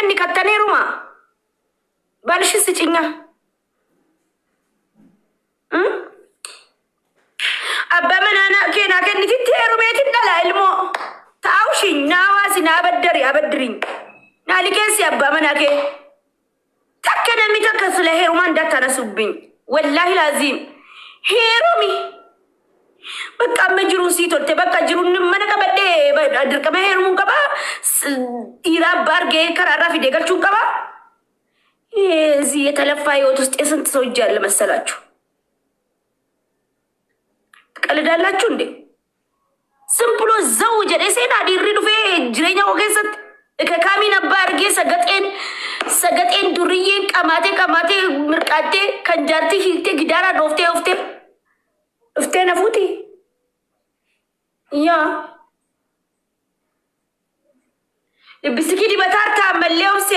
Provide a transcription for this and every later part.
كني كتني روما بالش سجينا أبا من أنا كني تتيرو بيت الدلا المو تعوشي ناواسي أبدرين نالي كيسي أبا من أكي تكنا ميتك سله هيرومان داتنا سبين والله لازم هيرومي بقى مجروسي تولت بقى جرون من كبدي بدر كم هيرومون كبا إيرا بارجي كرارا في دقل شو كبا زي تلفاي وتست اسنت سوجال مسلاچو ቀልዳላችሁ እንዴ ሲምፕሎ ዘውጀ ደሴና ዲሪዱ ፈ ጅሬኛ ወገሰት ከካሚ ነባርጌ ሰገጤን ዱርዬን ቀማቴ ምርቃቴ ከንጃርቲ ሂልቴ ጊዳራ ዶፍቴ ነፉቲ ያ ልብስኪ ዲበታርታ መለውሴ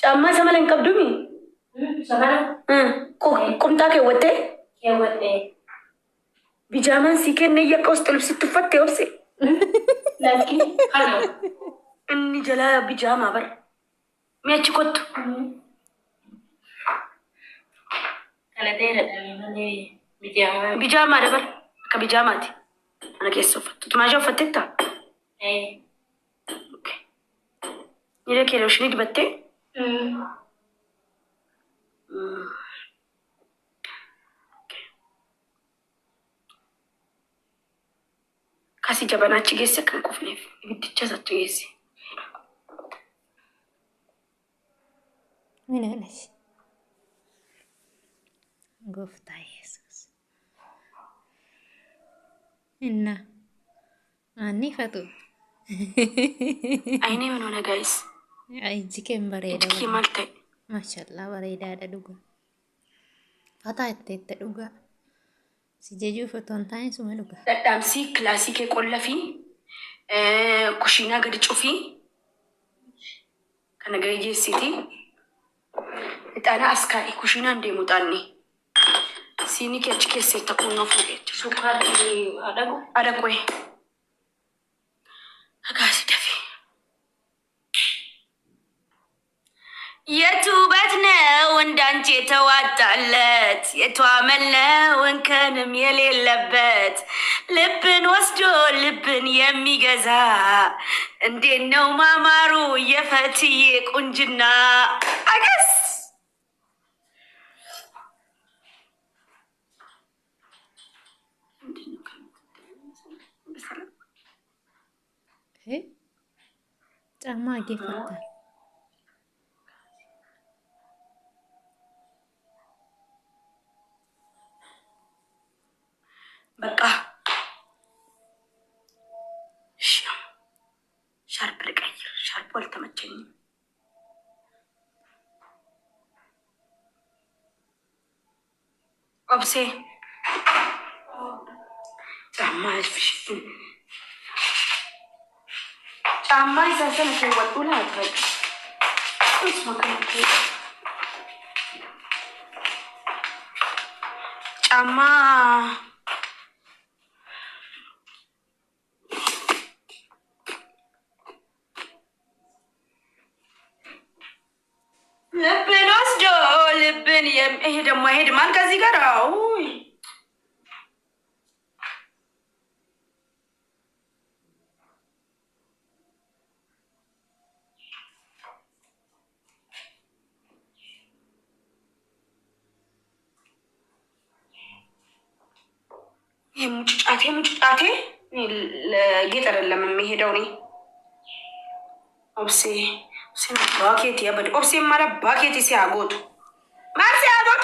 ጫማ ሰመለን ቀብዱሚ ቁምጣ ከወጤ ቢጃማን ሲከነ የቀውስጥ ልብስ ስትፈት ይወርሴ ላኪ እኒ ጀላ ቢጃማ በር ሚያች ኮት ቢጃማ ደበር ከቢጃማቲ አነ ከሰፈት ትማጆ ፈተታ ኦኬ ይለከለሽ ንድ በቴ kasi jabanachi geesse kan qofneef ibiddicha sattu geesse minanas gooftaa yesus inna ani fatu ayne ምን ሆነ ጋይስ አይጂኬን bareeda ኪ ማልተ ማሻአላ bareedaadha dhuga fataa itti dhuga ሲጀጁ ፈቶን ታይንስ ወሉጋ ዳምሲ ክላሲክ የቆለፊ ኩሽና ገድ ጩፊ ከነገየ ሲቲ እጣና አስካይ ኩሽና እንደሙጣኒ ሲኒ ከችከስ ተቆኖ ፍቄት ሱካር አደቆይ አጋስ ደፊ የቱበት ነው እንዳንቺ የተዋጣለት የቷመል ነው እንከንም የሌለበት ልብን ወስዶ ልብን የሚገዛ እንዴት ነው ማማሩ የፈትዬ ቁንጅና አገስ ጫማ ጌፈታ በቃ ሻርፕ ልቀይር። ሻርፕ አልተመቸኝም። ኦብሴ ጫማ ይዘዘን ከወጡ ላድረግ ጫማ ልብን ወስዶ ልብን ይሄ ደግሞ ሄድ ማን ከዚህ ጋር ሙጭጫቴ ለጌጥ አይደለም የሚሄደው እኔ ኦብሴ ባኬት ያበድ ኦብሴ ማለት ባኬት ሲያጎቱ ማን ሲያጎቱ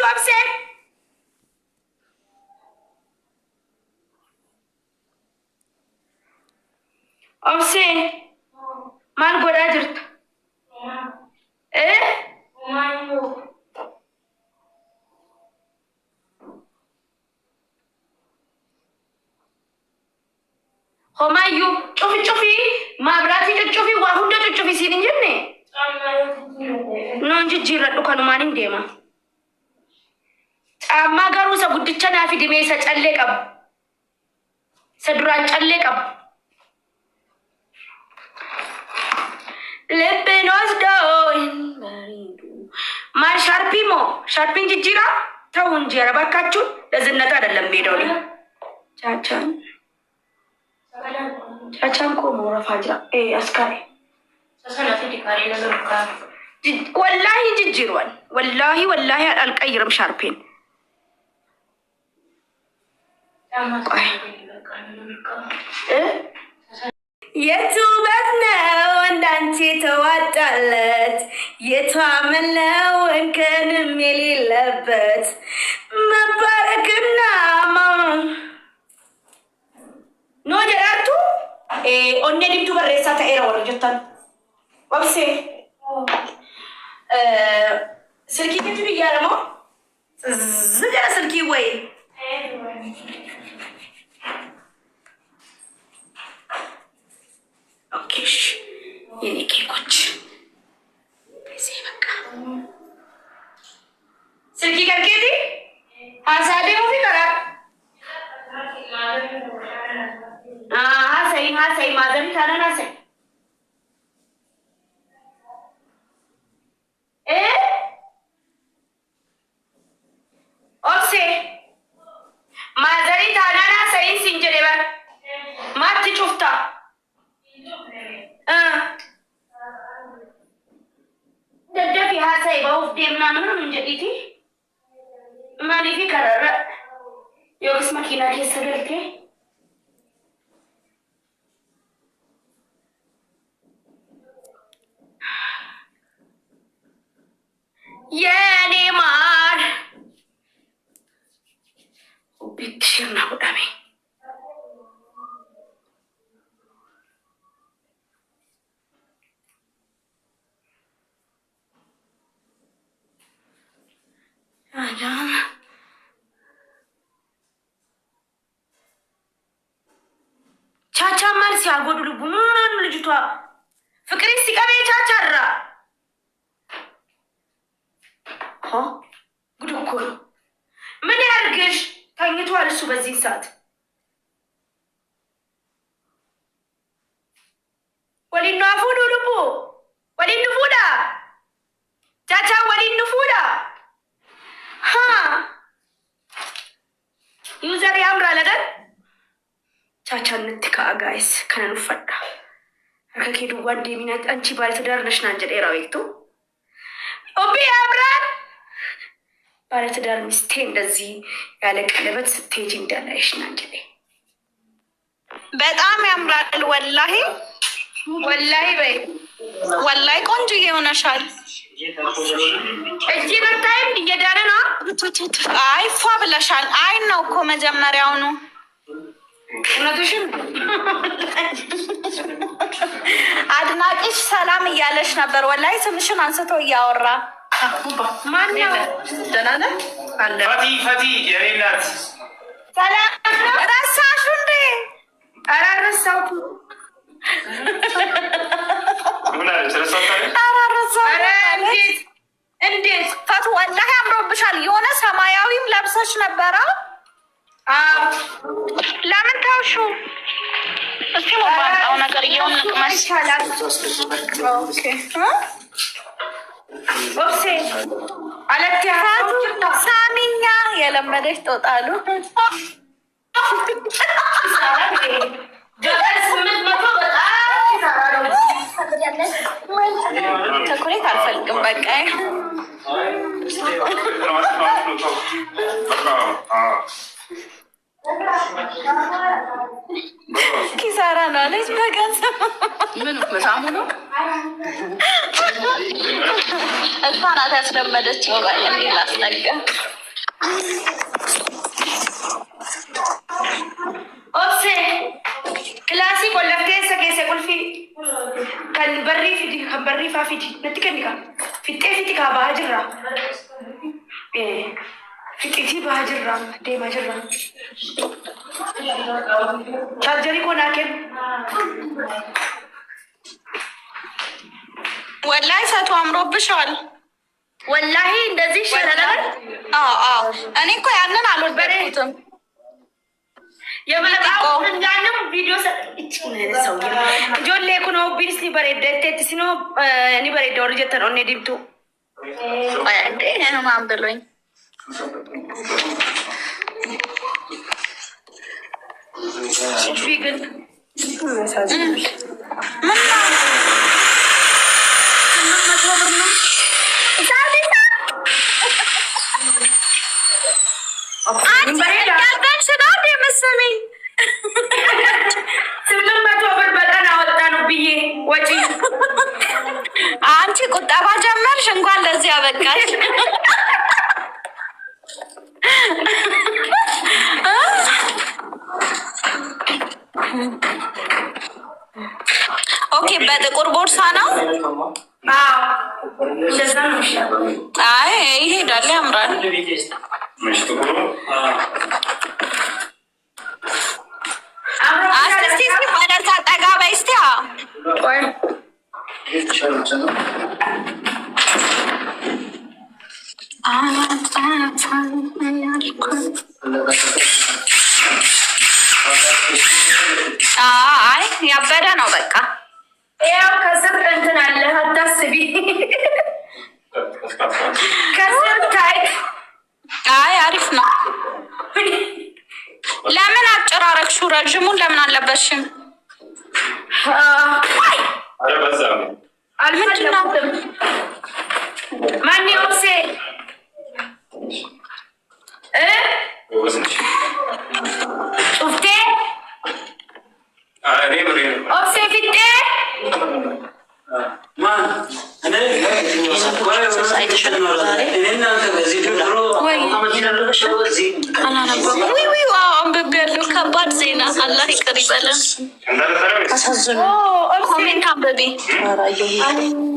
ኦብሴ ማን ጎዳ ጅርት ሆማዩ ጩፊ ማብራቲ ጩፊ ዋሁንደ ጩፊ ሲል እንጂ ነው እንጂ ጅረዱ ከኑማን እንደማ ጫማ ጋሩ ሰጉድቻ ናፊ ድሜ ሰጨሌ ቀብ ሰዱራን ጨሌ ቀብ ልብን ወስዶኝ ማን ሻርፒሞ ሻርፒን ጅጅራ ተው እንጂ ኧረ እባካችሁን። ለዝነጣ አይደለም ሄደው ቻቻን ኮ ሞረፋ ጅራ አስካሪ ወላሂ ጅጅሯል። ወላሂ አልቀይርም ሻርፔን። የቱ ውበት ነው እንዳንቺ ተዋጣለት? የቱ አመል ነው እንከንም የሌለበት? መባረክና ኖ ጀራርቱ ኦኔ ዲምቱ በሬሳ ተኤረ ወረ ጀታን ወብሴ ስልኪ ከቱ ብያለሞ ዝገረ ስልኪ ወይ ኦኬሽ የኔ ኬኮች እዚህ በቃ ስልኪ ከርኬቲ ሀሳዴ ሙፊ ቀራር ሀሰይ ማዘሪ ታነን ሀሰይ ኦብሴ ማዘሪ ታናና ሰይን ሲንጀዴ በር ማት ጩፍታ ደደፊ ሀሰይ በውፍዴ ምናምን እንጀዲቲ ማሊፊ ከረረ ዮክስ መኪና ኬሰ ገልቴ የኔ ማር ቤትሽና ሁዳሜ ቻቻ ማል ሲያጎዱ ልቡ ምናምን ልጅቷ ፍቅሬ ሲቀበ ቻቻራ ጉድ እኮ ነው። ምን ያርግሽ? ተኝቷል እሱ በዚህ ሰዓት። ወሊኑ አፉዱ ልቡ ወሊኑ ፉዳ ቻቻ ወሊኑ ፉዳ ዩዘር ያምራል አይደል? ቻቻ እንትካ ጋይስ ከነኑ ፈዳ ከከኬዱ ጓንዴ ሚናት አንቺ ባለ ትዳር ነሽ ናንጀ ዴራዊቱ ኦቢ ያምራል። ባለ ትዳር ሚስቴ እንደዚህ ያለ ቀለበት ስትሄጂ እንዳላይሽ ናንጀ በጣም ያምራል። ወላሂ በይ ወላሂ ቆንጆ የሆነሻል። እጂ በታይም እየዳረ ነው። አይ ፏ ብለሻል። አይ ነው እኮ መጀመሪያውኑ እውነትሽን አድናቂሽ ሰላም እያለሽ ነበር። ወላሂ ስምሽን አንስቶ እያወራ ማነው? ደህና ነህ አለ ፈቲ የኔ ናት። ሰላም ረሳሹ እንዴ? ኧረ ረሳሁት። እንዴት ፈቱ ወላሂ አምሮብሻል። የሆነ ሰማያዊም ለብሰሽ ነበረ። ለምን ታውሹ? እስኪ ሞባጣው ነገር እየሆን ቅመስ ይቻላል። ኦብሴ አለትያቱ ሳሚኛ የለመደች ጦጣሉ ቸኮሌት አልፈልግም። በቃ ኪሳራ ነው አለች። በገንዘብ ምን መሳሙ ነው እሷ ናት ያስለመደች። ላስነገ ኦብሴ ክላሲ ቆለፍቴ ሰኬሰ ቁልፊ ከንበሪ ፋፊዲ ነትከኒካ ፊጤ ፊቲ ካ ባጅራ ፊጢቲ ባጅራ ዴማ ጅራ ቻርጀሪ ኮናኬን ወላሂ ሰቱ አምሮብሻል። ወላሂ እንደዚህ ይሻላል። እኔ እኮ ያንን አልወደድኩትም። የበለጣው እንዳንም ቪዲዮ ሰው ጆሌ ኩኖ ቢልስ በሬደት ሲኖ እኔ በሬደ ወርጀተ ነው እኔ ዲምቱ አንዴ ነው ማምበሎኝ ግን አንቺ ቁጠባ ጀመርሽ እንኳን ለዚህ ያበቃሽ። ኦኬ በጥቁር ቦርሳ ነው። አይ ይሄዳል፣ ያምራል። አስቲ ወደዛ ጠጋ በይ እስቲ። አይ ያበደ ነው በቃ። ያው ከስር እንትን አለ አታስቢ። ከስር ታይት አይ አሪፍ ነው። ለምን አጨራረቅሽው? ረጅሙን ለምን አለበሽም? አልምንድነው ማን ይወሴ ጩፍቴ ኦፍሴ ፊቴ አንብቤ ያለው ከባድ ዜና አላህ ይቅር ይበለን። ኮሜንት አንብቤ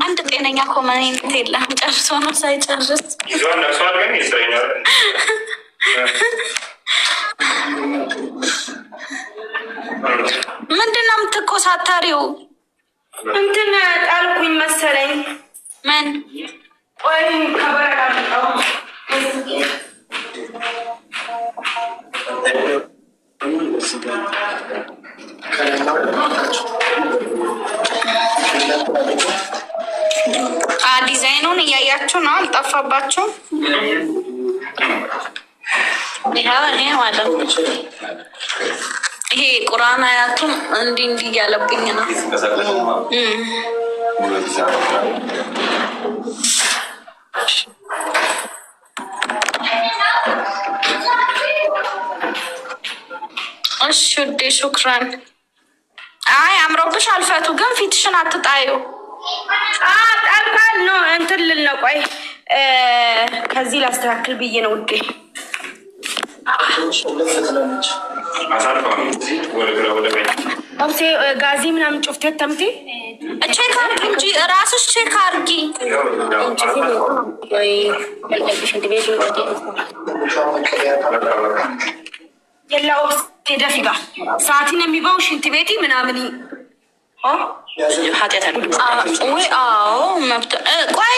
አንድ ጤነኛ ኮሜንት የለም። ጨርሶ ነው ሳይጨርስ ምንድን ነው የምትኮሳተሪው? እንትን ጣልኩኝ መሰለኝ። ምን ወይ ከበረዳው ዲዛይኑን እያያችሁ ነው። አልጠፋባችሁም? ይሄ ማለት ይሄ ቁርአን አያቱም እንዲህ እንዲህ እያለብኝ ነው። እሺ ውዴ ሹክራን። አይ አምሮብሽ አልፈቱ ግን ፊትሽን አትጣዩ። ጣልቃል ነው እንትን ልል ነው። ቆይ ከዚህ ላስተካክል ብዬ ነው ውዴ። ጋዚ ምናምን ጩፍቴት ተምቲ ቼክ አርጊ እንጂ ራስሽ ቼክ አርጊ። የላው ሄደፊጋ ሰዓቲን የሚባው ሽንት ቤቲ ምናምን ወይ አዎ መብት። ቆይ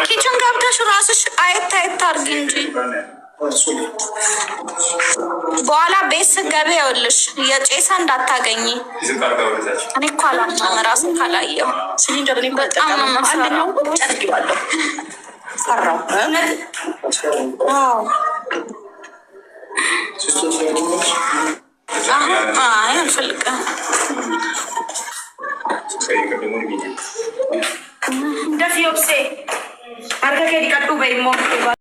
ኪችን ገብተሽ ራስሽ አየት አየት አርጊ እንጂ በኋላ ቤት ስገቢ ይኸውልሽ የጨሳ እንዳታገኝ። እኔ እኮ አላማም ራስን ካላየው በጣም ነው መሰራው። አይ አልፈልግም። እንደዚህ ኦብሴ አርከ ከዲቀጡ በይሞ